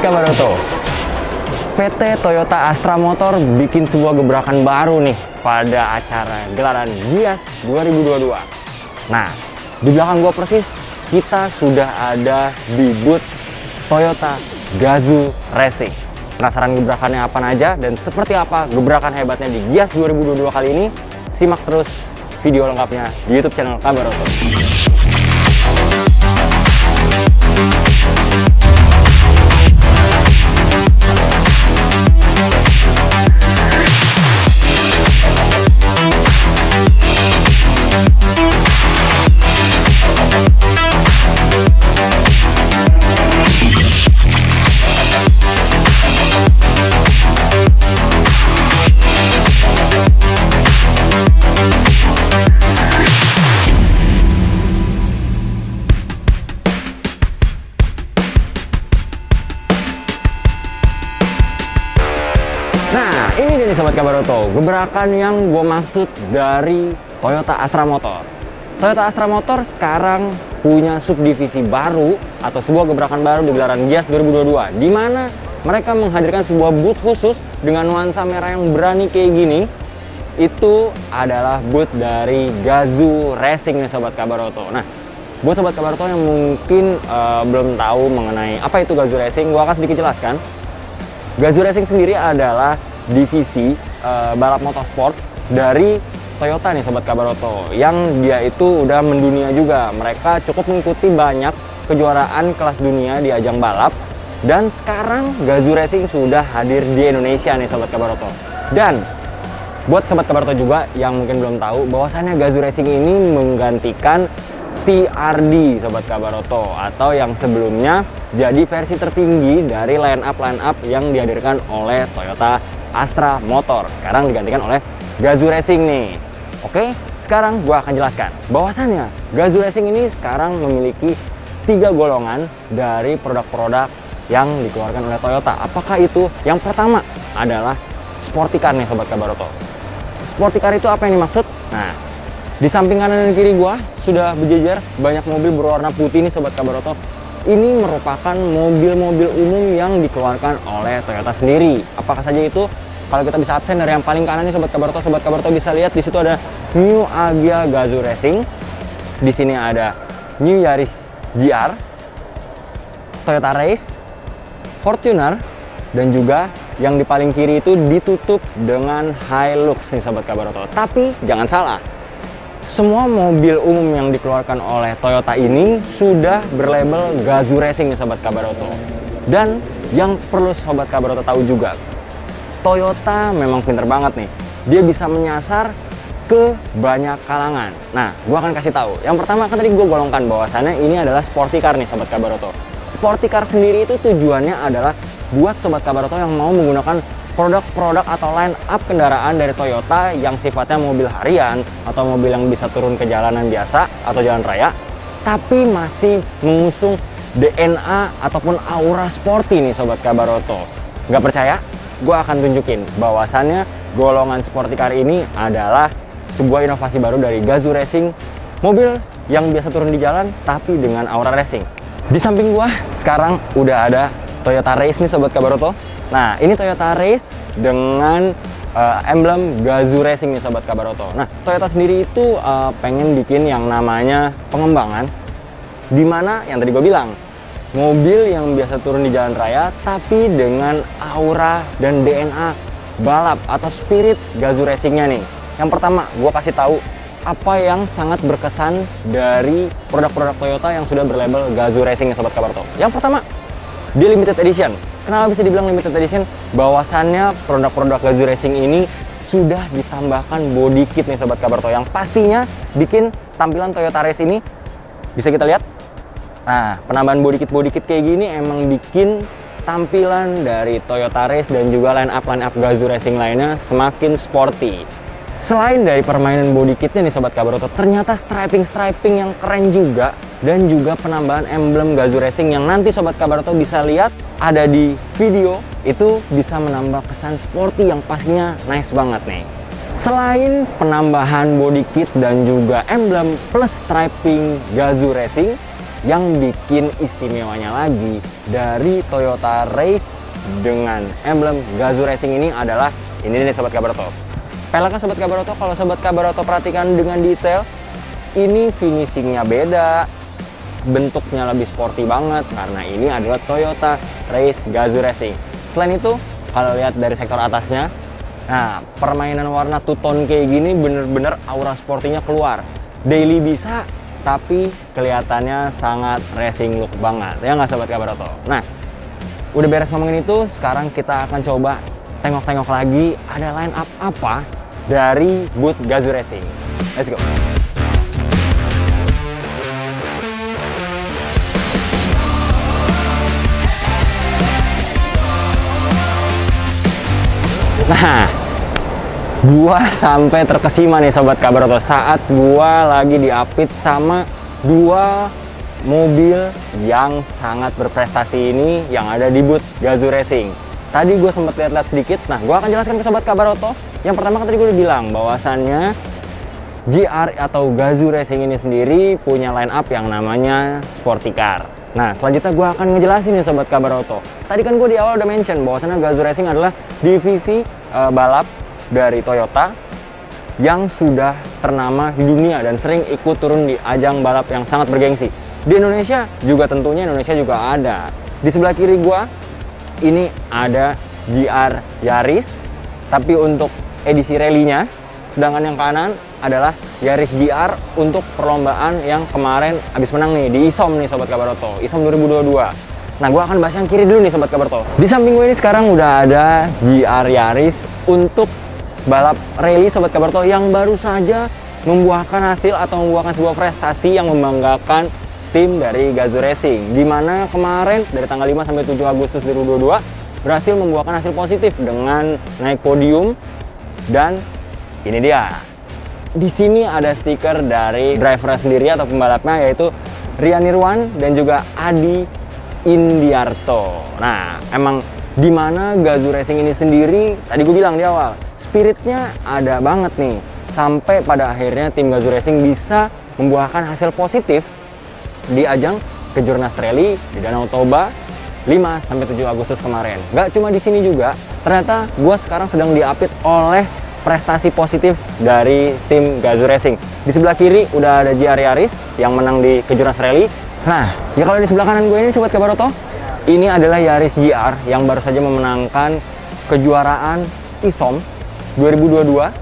Kabaroto, PT Toyota Astra Motor bikin sebuah gebrakan baru nih pada acara gelaran Gias 2022. Nah, di belakang gua persis kita sudah ada di booth Toyota Gazoo Racing. Penasaran gebrakannya apa aja dan seperti apa gebrakan hebatnya di Gias 2022 kali ini? Simak terus video lengkapnya di YouTube channel Kabaroto. Nah, ini dia nih Sobat Kabaroto, gebrakan yang gue maksud dari Toyota Astra Motor. Toyota Astra Motor sekarang punya subdivisi baru atau sebuah gebrakan baru di gelaran Gias 2022, di mana mereka menghadirkan sebuah booth khusus dengan nuansa merah yang berani kayak gini. Itu adalah booth dari Gazoo Racing nih Sobat Kabaroto. Nah, buat Sobat Kabaroto yang mungkin belum tahu mengenai apa itu Gazoo Racing, gue akan sedikit jelaskan. Gazoo Racing sendiri adalah divisi balap motorsport dari Toyota nih Sobat Kabaroto, yang dia itu udah mendunia juga. Mereka cukup mengikuti banyak kejuaraan kelas dunia di ajang balap, dan sekarang Gazoo Racing sudah hadir di Indonesia nih Sobat Kabaroto. Dan buat Sobat Kabaroto juga yang mungkin belum tahu bahwasannya Gazoo Racing ini menggantikan TRD Sobat Kabaroto, atau yang sebelumnya jadi versi tertinggi dari line up yang dihadirkan oleh Toyota Astra Motor. Sekarang digantikan oleh Gazoo Racing nih. Oke, sekarang gua akan jelaskan bahwasannya Gazoo Racing ini sekarang memiliki 3 golongan dari produk-produk yang dikeluarkan oleh Toyota. Apakah itu? Yang pertama adalah sporty car nih Sobat Kabaroto. Sporty car itu apa yang dimaksud? Nah, di samping kanan dan kiri gua sudah berjejer banyak mobil berwarna putih nih Sobat Kabaroto. Ini merupakan mobil-mobil umum yang dikeluarkan oleh Toyota sendiri. Apakah saja itu? Kalau kita bisa absen dari yang paling kanan nih Sobat Kabaroto bisa lihat di situ ada New Agya Gazoo Racing. Di sini ada New Yaris GR, Toyota Race, Fortuner, dan juga yang di paling kiri itu ditutup dengan Hilux nih Sobat Kabaroto. Tapi jangan salah, semua mobil umum yang dikeluarkan oleh Toyota ini sudah berlabel Gazoo Racing nih Sobat Kabaroto. Dan yang perlu Sobat Kabaroto tahu juga, Toyota memang pinter banget nih. Dia bisa menyasar ke banyak kalangan. Nah, gua akan kasih tahu. Yang pertama kan tadi gue golongkan bahwasannya ini adalah sporty car nih Sobat Kabaroto. Sporty car sendiri itu tujuannya adalah buat Sobat Kabaroto yang mau menggunakan produk-produk atau line up kendaraan dari Toyota yang sifatnya mobil harian atau mobil yang bisa turun ke jalanan biasa atau jalan raya, tapi masih mengusung DNA ataupun aura sporty nih Sobat Kabaroto. Gak percaya? Gue akan tunjukin bahwasannya golongan sporty car ini adalah sebuah inovasi baru dari Gazoo Racing, mobil yang biasa turun di jalan tapi dengan aura racing. Di samping gue sekarang udah ada Toyota Race nih Sobat Kabaroto. Nah, ini Toyota Race dengan emblem Gazoo Racing nih Sobat Kabaroto. Nah, Toyota sendiri itu pengen bikin yang namanya pengembangan, dimana yang tadi gue bilang, mobil yang biasa turun di jalan raya tapi dengan aura dan DNA balap atau spirit Gazoo Racingnya nih. Yang pertama, gue kasih tahu apa yang sangat berkesan dari produk-produk Toyota yang sudah berlabel Gazoo Racing nih Sobat Kabaroto. Yang pertama, di limited edition. Kenapa bisa dibilang limited edition? Bahwasannya produk-produk Gazoo Racing ini sudah ditambahkan body kit nih Sobat Kabaroto, yang pastinya bikin tampilan Toyota Race ini, bisa kita lihat. Nah, penambahan body kit kayak gini emang bikin tampilan dari Toyota Race dan juga line up Gazoo Racing lainnya semakin sporty. Selain dari permainan body kitnya nih Sobat Kabaroto, ternyata striping yang keren juga, dan juga penambahan emblem Gazoo Racing yang nanti Sobat Kabaroto bisa lihat ada di video, itu bisa menambah kesan sporty yang pastinya nice banget nih. Selain penambahan body kit dan juga emblem plus striping Gazoo Racing, yang bikin istimewanya lagi dari Toyota Race dengan emblem Gazoo Racing ini adalah ini nih Sobat Kabar Oto. Peleknya Sobat Kabar Oto, kalau Sobat Kabar Oto perhatikan dengan detail, ini finishingnya beda, bentuknya lebih sporty banget karena ini adalah Toyota Race Gazoo Racing. Selain itu, kalau lihat dari sektor atasnya, nah permainan warna two-tone kayak gini bener-bener aura sportinya keluar. Daily bisa, tapi kelihatannya sangat racing look banget, ya nggak Sobat Kabar Oto? Nah, udah beres ngomongin itu, sekarang kita akan coba tengok-tengok lagi ada line up apa dari booth Gazoo Racing. Let's go! Nah, gua sampai terkesima nih Sobat Kabar Oto saat gua lagi diapit sama dua mobil yang sangat berprestasi ini yang ada di booth Gazoo Racing. Tadi gue sempat lihat-lihat sedikit, nah gue akan jelaskan ke Sobat Kabar Oto. Yang pertama kan tadi gue udah bilang bahwasannya GR atau Gazoo Racing ini sendiri punya line up yang namanya Sporty Car. Nah, selanjutnya gue akan ngejelasin nih Sobat Kabar Oto. Tadi kan gue di awal udah mention bahwasannya Gazoo Racing adalah divisi balap dari Toyota yang sudah ternama di dunia dan sering ikut turun di ajang balap yang sangat bergengsi. Di Indonesia juga tentunya Indonesia juga ada. Di sebelah kiri gua ini ada GR Yaris, tapi untuk edisi rally-nya. Sedangkan yang kanan adalah Yaris GR untuk perlombaan yang kemarin habis menang nih di ISOM nih Sobat Kabar Oto, ISOM 2022. Nah, gua akan bahas yang kiri dulu nih Sobat Kabar Oto. Di samping gue ini sekarang udah ada GR Yaris untuk balap rally Sobat Kabar Oto yang baru saja membuahkan hasil atau membuahkan sebuah prestasi yang membanggakan tim dari Gazoo Racing, di mana kemarin dari tanggal 5 sampai 7 Agustus 2022 berhasil membuahkan hasil positif dengan naik podium. Dan ini dia, di sini ada stiker dari driver sendiri atau pembalapnya, yaitu Rian Nirwan dan juga Adi Indiarto. Nah, emang di mana Gazoo Racing ini sendiri, tadi gue bilang di awal, spiritnya ada banget nih, sampai pada akhirnya tim Gazoo Racing bisa membuahkan hasil positif di ajang Kejurnas Rally di Danau Toba 5-7 Agustus kemarin. Gak cuma di sini juga, ternyata gue sekarang sedang diapit oleh prestasi positif dari tim Gazoo Racing. Di sebelah kiri udah ada GR Yaris yang menang di Kejurnas Rally. Nah, ya kalau di sebelah kanan gue ini Sobat Kabar Oto, ini adalah Yaris GR yang baru saja memenangkan kejuaraan ISOM 2022,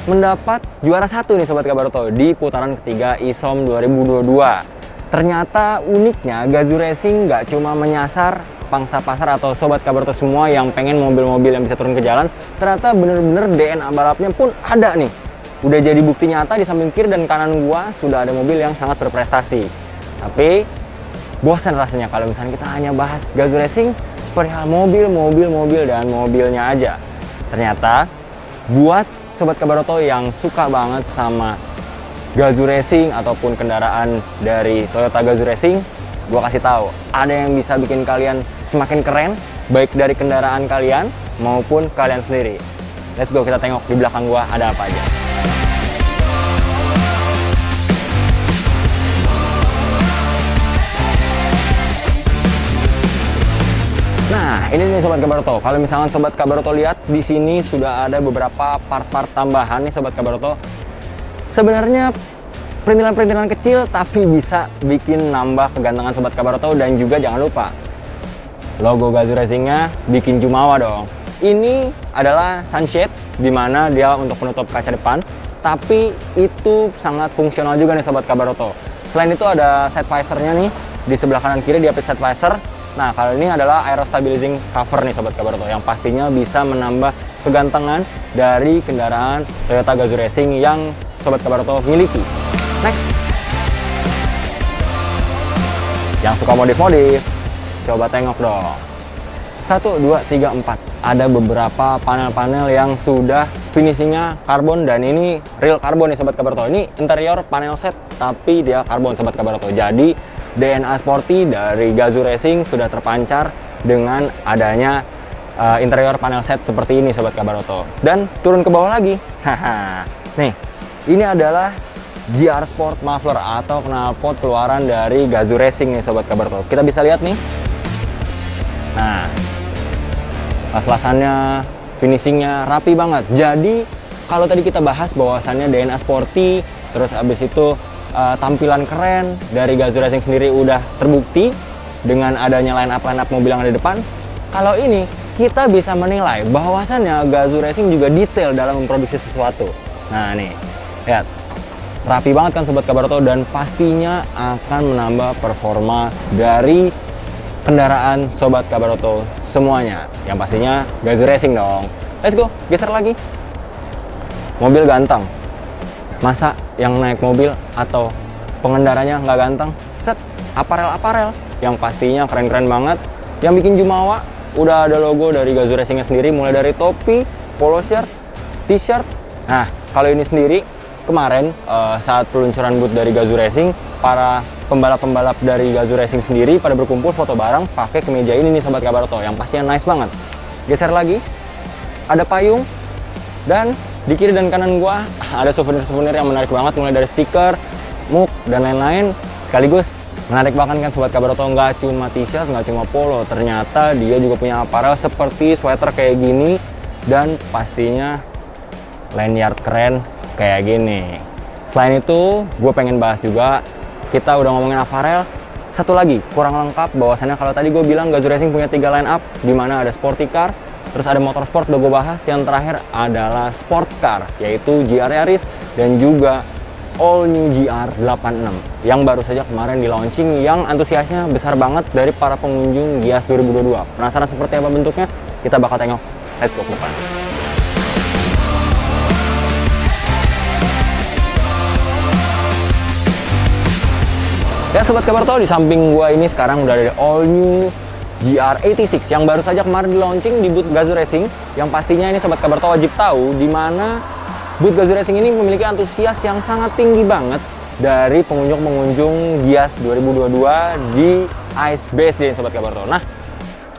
mendapat juara 1 nih Sobat Kabar Oto di putaran ketiga ISOM 2022. Ternyata uniknya Gazoo Racing nggak cuma menyasar pangsa pasar atau Sobat Kabar Oto semua yang pengen mobil-mobil yang bisa turun ke jalan. Ternyata bener-bener DNA balapnya pun ada nih. Udah jadi bukti nyata, di samping kiri dan kanan gua sudah ada mobil yang sangat berprestasi. Tapi bosan rasanya kalau misalnya kita hanya bahas Gazoo Racing perihal mobil, dan mobilnya aja. Ternyata buat Sobat Kabar Oto yang suka banget sama Gazoo Racing ataupun kendaraan dari Toyota Gazoo Racing, gue kasih tahu ada yang bisa bikin kalian semakin keren, baik dari kendaraan kalian maupun kalian sendiri. Let's go, kita tengok di belakang gue ada apa aja. Nah, ini nih Sobat Kabar Oto. Kalau misalkan Sobat Kabar Oto lihat di sini sudah ada beberapa part-part tambahan nih Sobat Kabar Oto. Sebenarnya perintilan-perintilan kecil tapi bisa bikin nambah kegantengan Sobat Kabar Oto. Dan juga jangan lupa logo Gazoo Racing-nya bikin jumawa dong. Ini adalah sunshade, dimana dia untuk penutup kaca depan, tapi itu sangat fungsional juga nih Sobat Kabar Oto. Selain itu ada side visor-nya nih, di sebelah kanan kiri dia side visor. Nah, kali ini adalah aero stabilizing cover nih Sobat Kabar Oto, yang pastinya bisa menambah kegantengan dari kendaraan Toyota Gazoo Racing yang Sobat Kabar Oto miliki. Next, yang suka modif-modif, coba tengok dong. 1, 2, 3, 4. Ada beberapa panel-panel yang sudah finishingnya karbon, dan ini real karbon nih Sobat Kabar Oto. Ini interior panel set, tapi dia karbon Sobat Kabar Oto. Jadi DNA sporty dari Gazoo Racing sudah terpancar dengan adanya interior panel set seperti ini Sobat Kabar Oto. Dan turun ke bawah lagi, haha. Nih, ini adalah GR Sport Muffler atau knalpot keluaran dari Gazoo Racing nih Sobat Kabarto. Kita bisa lihat nih. Nah, las-lasannya, finishingnya rapi banget. Jadi kalau tadi kita bahas bahwasannya DNA sporty, terus abis itu tampilan keren dari Gazoo Racing sendiri udah terbukti dengan adanya line up mobil yang ada di depan. Kalau ini kita bisa menilai bahwasannya Gazoo Racing juga detail dalam memproduksi sesuatu. Nah nih, lihat, rapi banget kan Sobat Kabarto, dan pastinya akan menambah performa dari kendaraan Sobat Kabarto semuanya. Yang pastinya Gazoo Racing dong. Let's go, geser lagi. Mobil ganteng. Masa yang naik mobil atau pengendaranya nggak ganteng? Set, aparel-aparel yang pastinya keren-keren banget. Yang bikin jumawa, udah ada logo dari Gazoo Racingnya sendiri, mulai dari topi, polo shirt, t-shirt. Nah, kalau ini sendiri, kemarin saat peluncuran booth dari Gazoo Racing, para pembalap-pembalap dari Gazoo Racing sendiri pada berkumpul foto bareng pakai kemeja ini nih Sobat Kabarto, yang pastinya nice banget. Geser lagi, ada payung, dan di kiri dan kanan gua ada souvenir-souvenir yang menarik banget, mulai dari stiker, mug, dan lain-lain. Sekaligus menarik banget kan Sobat Kabarto, nggak cuma t-shirt, nggak cuma polo, ternyata dia juga punya apparel seperti sweater kayak gini, dan pastinya lanyard keren kayak gini. Selain itu, gue pengen bahas juga, kita udah ngomongin apparel, satu lagi kurang lengkap bahwasannya kalau tadi gue bilang Gazoo Racing punya 3 line up, di mana ada sporty car, terus ada motorsport udah gue bahas, yang terakhir adalah sports car, yaitu GR Yaris dan juga all new GR 86 yang baru saja kemarin di launching, yang antusiasnya besar banget dari para pengunjung Gias 2022. Penasaran seperti apa bentuknya? Kita bakal tengok. Let's go ke depan. Ya Sobat Kabarto, di samping gua ini sekarang udah ada all new GR86 yang baru saja kemarin di launching di booth Gazoo Racing, yang pastinya ini Sobat Kabarto wajib tahu di mana booth Gazoo Racing ini memiliki antusias yang sangat tinggi banget dari pengunjung-pengunjung Gias 2022 di Ice BSD Sobat Kabarto. Nah,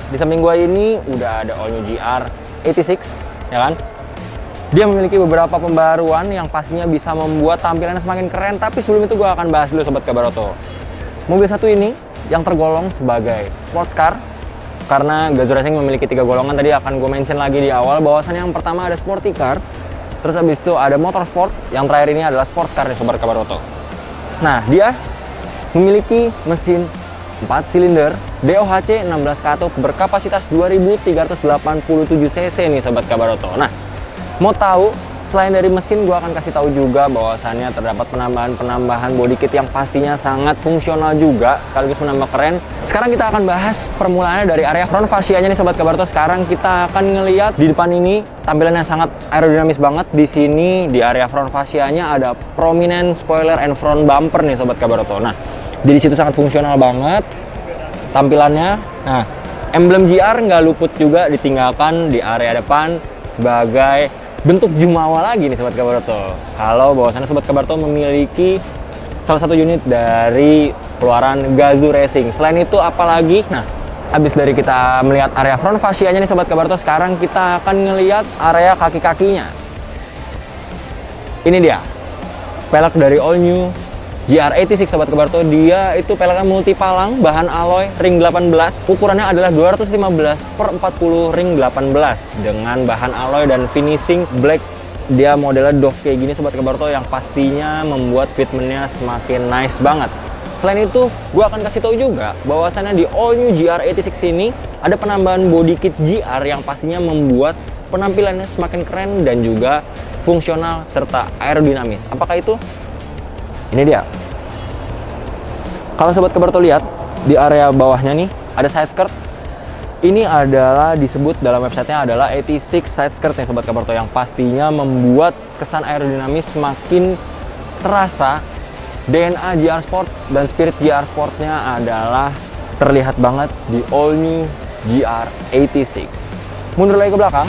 di samping gua ini udah ada all new GR86 ya kan. Dia memiliki beberapa pembaruan yang pastinya bisa membuat tampilannya semakin keren, tapi sebelum itu gua akan bahas dulu Sobat Kabarto. Mobil satu ini yang tergolong sebagai sports car, karena Gazoo Racing memiliki 3 golongan. Tadi akan gue mention lagi di awal bahwasannya yang pertama ada sporty car, terus habis itu ada motorsport, yang terakhir ini adalah sports car nih Sobat Kabarto. Nah, dia memiliki mesin 4 silinder DOHC 16 katup berkapasitas 2387 cc nih Sobat Kabarto. Nah, mau tahu selain dari mesin, gue akan kasih tahu juga bahwasannya terdapat penambahan body kit yang pastinya sangat fungsional juga, sekaligus menambah keren. Sekarang kita akan bahas permulaannya dari area front fascianya nih Sobat Kabarto. Sekarang kita akan ngelihat di depan ini tampilannya sangat aerodinamis banget. Di sini di area front fascianya ada prominent spoiler and front bumper nih Sobat Kabarto. Nah, di situ sangat fungsional banget tampilannya. Nah, emblem GR nggak luput juga ditinggalkan di area depan sebagai bentuk jumawa lagi nih Sobat Kabarto. Kalau bahwasannya Sobat Kabarto memiliki salah satu unit dari keluaran Gazoo Racing. Selain itu apalagi? Nah, habis dari kita melihat area front fascianya nih Sobat Kabarto, sekarang kita akan ngelihat area kaki-kakinya. Ini dia pelek dari all new GR86 Sobat Kabarto. Dia itu peleknya multipalang, bahan alloy ring 18, ukurannya adalah 215/40 ring 18 dengan bahan alloy dan finishing black. Dia modelnya Dove kayak gini Sobat Kabarto, yang pastinya membuat fitmentnya semakin nice banget. Selain itu, gue akan kasih tahu juga bahwasannya di all new GR86 ini ada penambahan body kit GR yang pastinya membuat penampilannya semakin keren dan juga fungsional serta aerodinamis. Apakah itu? Ini dia. Kalau Sobat Kabarto lihat di area bawahnya nih ada side skirt. Ini adalah disebut dalam websitenya adalah 86 side skirt nih Sobat Kabarto, yang pastinya membuat kesan aerodinamis semakin terasa. DNA GR Sport dan spirit GR Sportnya adalah terlihat banget di all new GR86. Mundur lagi ke belakang.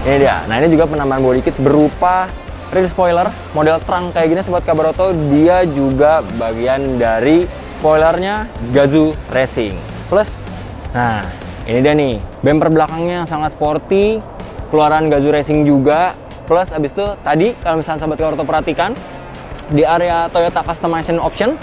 Ini dia. Nah, ini juga penambahan body kit berupa rear spoiler model trunk kayak gini Sobat Kabarto. Dia juga bagian dari spoilernya Gazoo Racing plus. Nah, ini dia nih bumper belakangnya yang sangat sporty, keluaran Gazoo Racing juga. Plus abis itu tadi kalau misalnya Sobat Kabaroto perhatikan di area Toyota Customization Option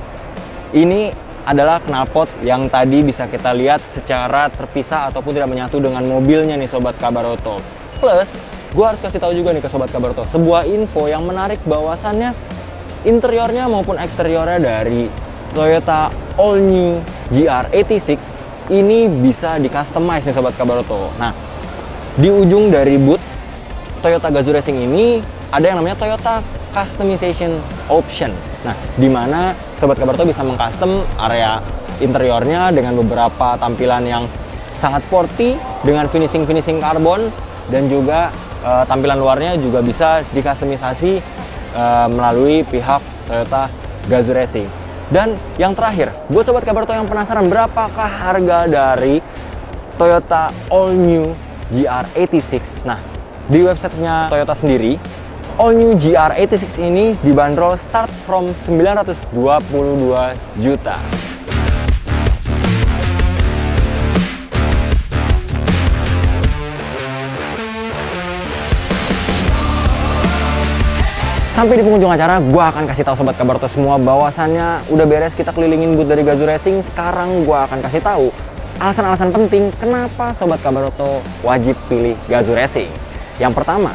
ini adalah knalpot yang tadi bisa kita lihat secara terpisah ataupun tidak menyatu dengan mobilnya nih Sobat Kabaroto. Plus, gue harus kasih tahu juga nih ke Sobat Kabaroto sebuah info yang menarik bahwasannya interiornya maupun eksteriornya dari Toyota All New GR86 ini bisa di customize nih Sobat Kabaroto. Nah, di ujung dari boot Toyota Gazoo Racing ini ada yang namanya Toyota Customization Option. Nah, di mana Sobat Kabaroto bisa mengcustom area interiornya dengan beberapa tampilan yang sangat sporty dengan finishing karbon, dan juga tampilan luarnya juga bisa dikustomisasi melalui pihak Toyota Gazoo Racing. Dan yang terakhir, buat Sobat Kabaroto yang penasaran berapakah harga dari Toyota All New GR86. Nah, di websitenya Toyota sendiri, All New GR86 ini dibanderol start from 922 juta. Sampai di penghujung acara, gue akan kasih tahu Sobat Kabaroto semua bahwasannya udah beres kita kelilingin booth dari Gazoo Racing. Sekarang gue akan kasih tahu alasan-alasan penting kenapa Sobat Kabaroto wajib pilih Gazoo Racing. Yang pertama,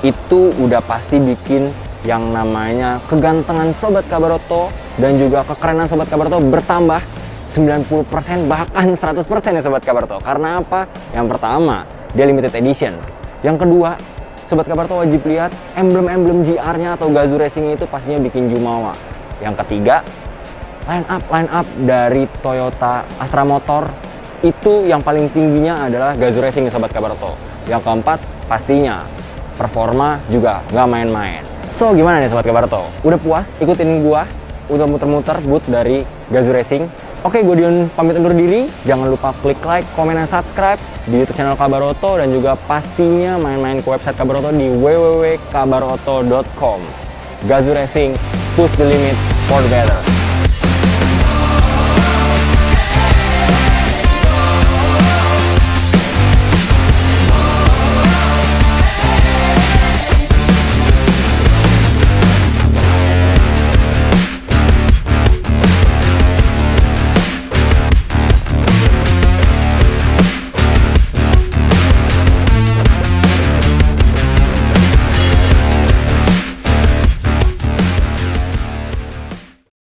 itu udah pasti bikin yang namanya kegantengan Sobat Kabaroto dan juga kekerenan Sobat Kabaroto bertambah 90% bahkan 100% ya Sobat Kabaroto. Karena apa? Yang pertama, dia limited edition. Yang kedua, Sobat Kabaroto wajib lihat emblem-emblem GR-nya atau Gazoo Racing itu pastinya bikin jumawa. Yang ketiga, line up dari Toyota Astra Motor itu yang paling tingginya adalah Gazoo Racing Sobat Kabaroto. Yang keempat, pastinya performa juga nggak main-main. So, gimana nih Sobat Kabaroto? Udah puas ikutin gua udah muter-muter booth dari Gazoo Racing? Oke, gue Dion pamit undur diri. Jangan lupa klik like, komen, dan subscribe di YouTube channel Kabaroto, dan juga pastinya main-main ke website Kabaroto di www.kabaroto.com. Gazoo Racing, push the limit for the better.